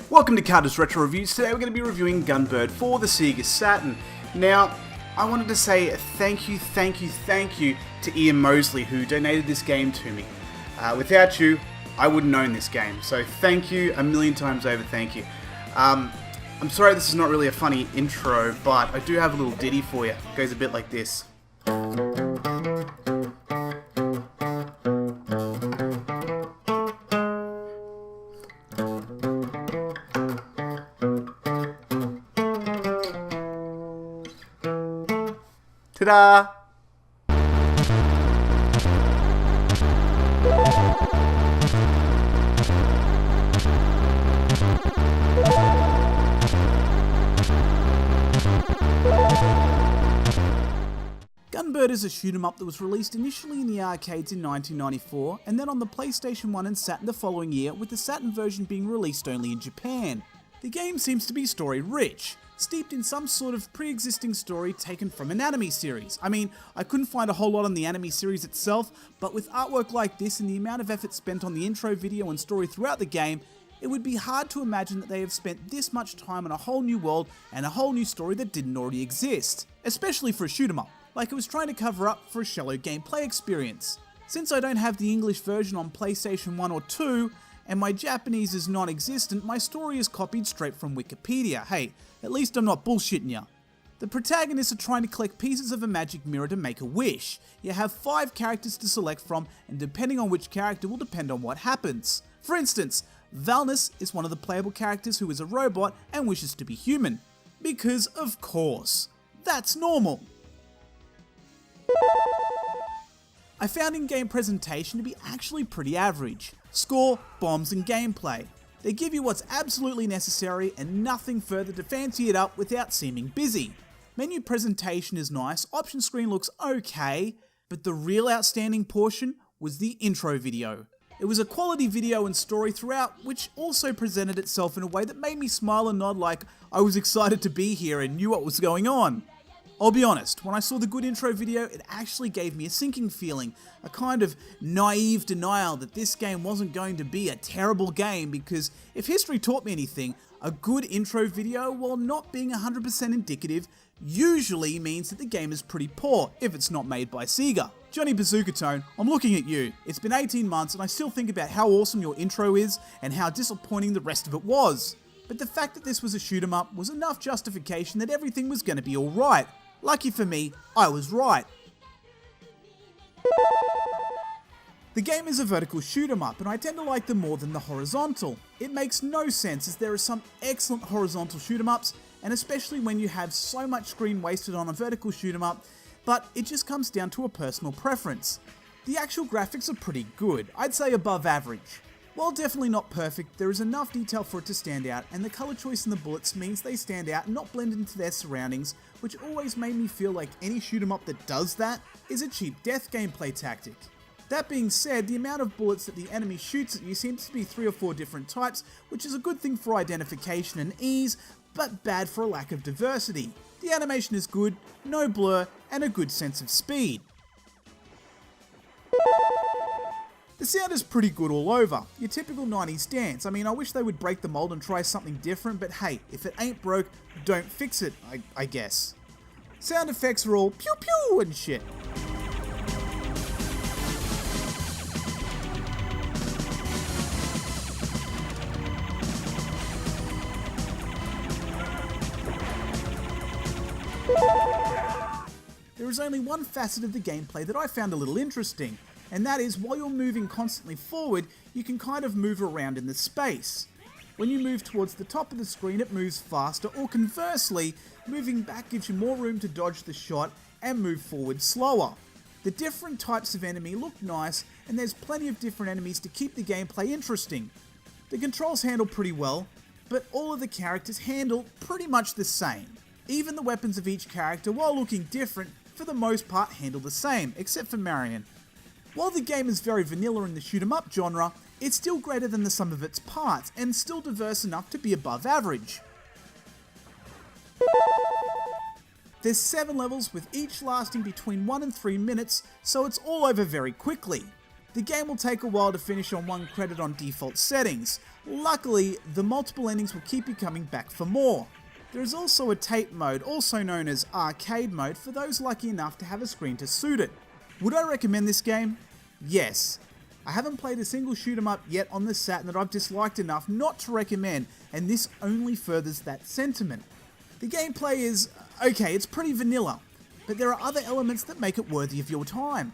Welcome to Carter's Retro Reviews. Today we're going to be reviewing Gunbird for the Sega Saturn. Now, I wanted to say thank you to Ian Mosley who donated this game to me. Without you, I wouldn't own this game, so thank you a million times over, thank you. I'm sorry this is not really a funny intro, but I do have a little ditty for you. It goes a bit like this. Ta-da! Gunbird is a shoot-'em-up that was released initially in the arcades in 1994 and then on the PlayStation 1 and Saturn the following year, with the Saturn version being released only in Japan. The game seems to be story-rich, steeped in some sort of pre-existing story taken from an anime series. I mean, I couldn't find a whole lot on the anime series itself, but with artwork like this and the amount of effort spent on the intro video and story throughout the game, it would be hard to imagine that they have spent this much time on a whole new world and a whole new story that didn't already exist, especially for a shoot-'em-up, like it was trying to cover up for a shallow gameplay experience. Since I don't have the English version on PlayStation 1 or 2, and my Japanese is non-existent, my story is copied straight from Wikipedia. Hey, at least I'm not bullshitting ya. The protagonists are trying to collect pieces of a magic mirror to make a wish. You have 5 characters to select from, and depending on which character will depend on what happens. For instance, Valnus is one of the playable characters who is a robot and wishes to be human. Because of course, that's normal. I found in-game presentation to be actually pretty average. Score, bombs, and gameplay. They give you what's absolutely necessary and nothing further to fancy it up without seeming busy. Menu presentation is nice, option screen looks okay, but the real outstanding portion was the intro video. It was a quality video and story throughout, which also presented itself in a way that made me smile and nod like I was excited to be here and knew what was going on. I'll be honest, when I saw the good intro video, it actually gave me a sinking feeling, a kind of naive denial that this game wasn't going to be a terrible game, because if history taught me anything, a good intro video, while not being 100% indicative, usually means that the game is pretty poor, if it's not made by Sega. Johnny Bazooka Tone, I'm looking at you. It's been 18 months and I still think about how awesome your intro is and how disappointing the rest of it was. But the fact that this was a shoot-'em-up was enough justification that everything was going to be alright. Lucky for me, I was right. The game is a vertical shoot-'em-up and I tend to like them more than the horizontal. It makes no sense as there are some excellent horizontal shoot-'em-ups, and especially when you have so much screen wasted on a vertical shoot-'em-up, but it just comes down to a personal preference. The actual graphics are pretty good, I'd say above average. While definitely not perfect, there is enough detail for it to stand out, and the colour choice in the bullets means they stand out and not blend into their surroundings, which always made me feel like any shoot-'em-up that does that is a cheap death gameplay tactic. That being said, the amount of bullets that the enemy shoots at you seems to be 3 or 4 different types, which is a good thing for identification and ease, but bad for a lack of diversity. The animation is good, no blur, and a good sense of speed. The sound is pretty good all over, your typical 90s dance. I mean, I wish they would break the mold and try something different, but hey, if it ain't broke, don't fix it, I guess. Sound effects are all pew pew and shit. There is only one facet of the gameplay that I found a little interesting, and that is while you're moving constantly forward, you can kind of move around in the space. When you move towards the top of the screen, it moves faster, or conversely, moving back gives you more room to dodge the shot and move forward slower. The different types of enemy look nice, and there's plenty of different enemies to keep the gameplay interesting. The controls handle pretty well, but all of the characters handle pretty much the same. Even the weapons of each character, while looking different, for the most part handle the same, except for Marion. While the game is very vanilla in the shoot-'em-up genre, it's still greater than the sum of its parts, and still diverse enough to be above average. There's 7 levels with each lasting between 1 and 3 minutes, so it's all over very quickly. The game will take a while to finish on 1 credit on default settings. Luckily, the multiple endings will keep you coming back for more. There is also a tape mode, also known as arcade mode, for those lucky enough to have a screen to suit it. Would I recommend this game? Yes. I haven't played a single shoot 'em up yet on the Saturn that I've disliked enough not to recommend, and this only furthers that sentiment. The gameplay is, okay, it's pretty vanilla, but there are other elements that make it worthy of your time.